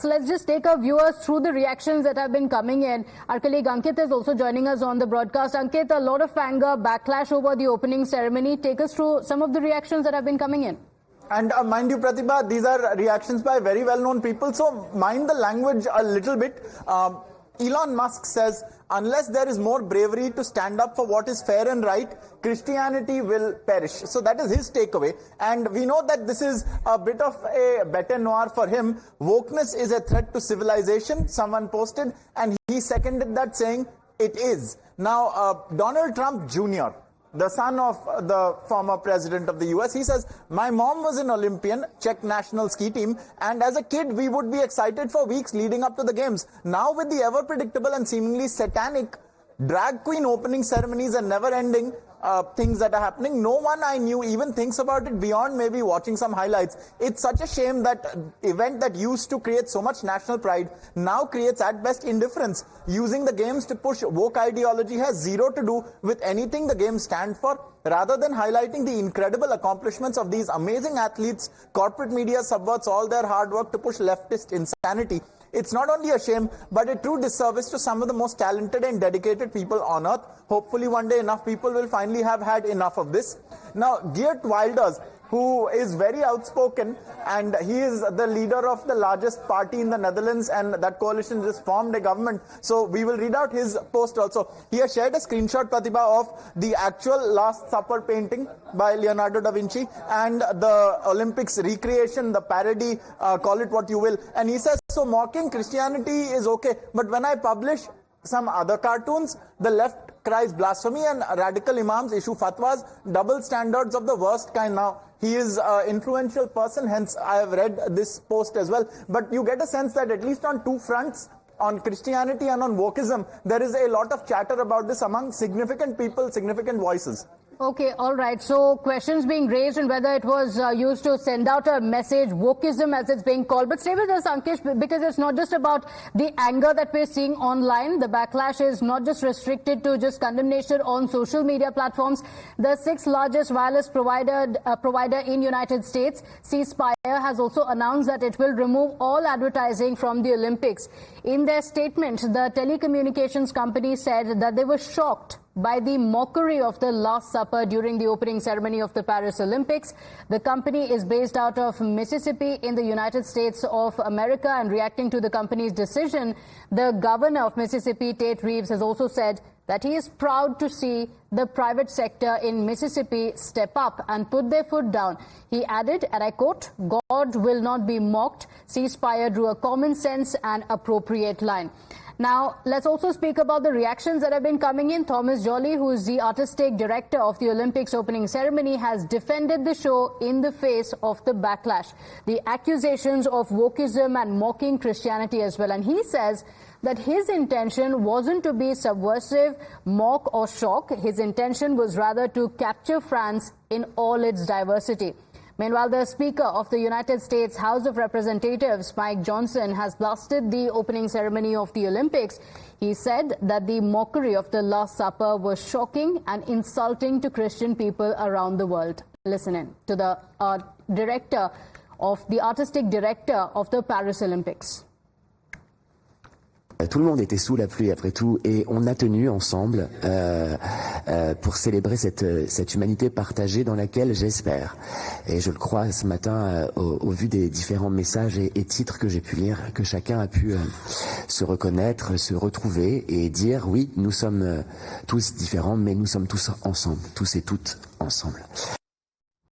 So let's just take our viewers through the reactions that have been coming in. Our colleague Ankit is also joining us on the broadcast. Ankit, a lot of anger, backlash over the opening ceremony. Take us through some of the reactions that have been coming in. And mind you, Pratibha, these are reactions by very well-known people, so mind the language a little bit. Elon Musk says, unless there is more bravery to stand up for what is fair and right, Christianity will perish. So that is his takeaway. And we know that this is a bit of a bete noir for him. Wokeness is a threat to civilization, someone posted, and he seconded that, saying it is. Now, Donald Trump Jr., the son of the former president of the US, he says, my mom was an Olympian, Czech national ski team, and as a kid we would be excited for weeks leading up to the games. Now with the ever predictable and seemingly satanic drag queen opening ceremonies and never ending things that are happening, no one I knew even thinks about it beyond maybe watching some highlights. It's such a shame that event that used to create so much national pride now creates at best indifference. Using the games to push woke ideology has zero to do with anything the games stand for. Rather than highlighting the incredible accomplishments of these amazing athletes, corporate media subverts all their hard work to push leftist insanity. It's not only a shame, but a true disservice to some of the most talented and dedicated people on earth. Hopefully one day enough people will finally have had enough of this. Now, Geert Wilders, who is very outspoken, and he is the leader of the largest party in the Netherlands, and that coalition just formed a government. So we will read out his post also. He has shared a screenshot, Pratibha, of the actual Last Supper painting by Leonardo da Vinci and the Olympics recreation, the parody, call it what you will. And he says, so mocking Christianity is okay, but when I publish some other cartoons, the left cries blasphemy and radical imams issue fatwas, double standards of the worst kind. Now, he is an influential person, hence I have read this post as well. But you get a sense that at least on two fronts, on Christianity and on wokeism, there is a lot of chatter about this among significant people, significant voices. Okay, all right. So questions being raised on whether it was used to send out a message, wokeism as it's being called. But stay with us, Ankesh, because it's not just about the anger that we're seeing online. The backlash is not just restricted to just condemnation on social media platforms. The sixth largest wireless provider in United States, C Spire, has also announced that it will remove all advertising from the Olympics. In their statement, the telecommunications company said that they were shocked by the mockery of the Last Supper during the opening ceremony of the Paris Olympics. The company is based out of Mississippi in the United States of America, and reacting to the company's decision, the governor of Mississippi, Tate Reeves, has also said that he is proud to see the private sector in Mississippi step up and put their foot down. He added, and I quote, God will not be mocked. C Spire drew a common sense and appropriate line. Now, let's also speak about the reactions that have been coming in. Thomas Jolly, who is the artistic director of the Olympics opening ceremony, has defended the show in the face of the backlash, the accusations of wokeism and mocking Christianity as well. And he says that his intention wasn't to be subversive, mock or shock. His intention was rather to capture France in all its diversity. Meanwhile, the Speaker of the United States House of Representatives, Mike Johnson, has blasted the opening ceremony of the Olympics. He said that the mockery of the Last Supper was shocking and insulting to Christian people around the world. Listen in to the artistic director of the Paris Olympics. Tout le monde était sous la pluie après tout, et on a tenu ensemble pour célébrer cette humanité partagée dans laquelle j'espère, et je le crois ce matin au vu des différents messages et titres que j'ai pu lire, que chacun a pu se reconnaître, se retrouver et dire oui, nous sommes tous différents mais nous sommes tous ensemble, tous et toutes ensemble.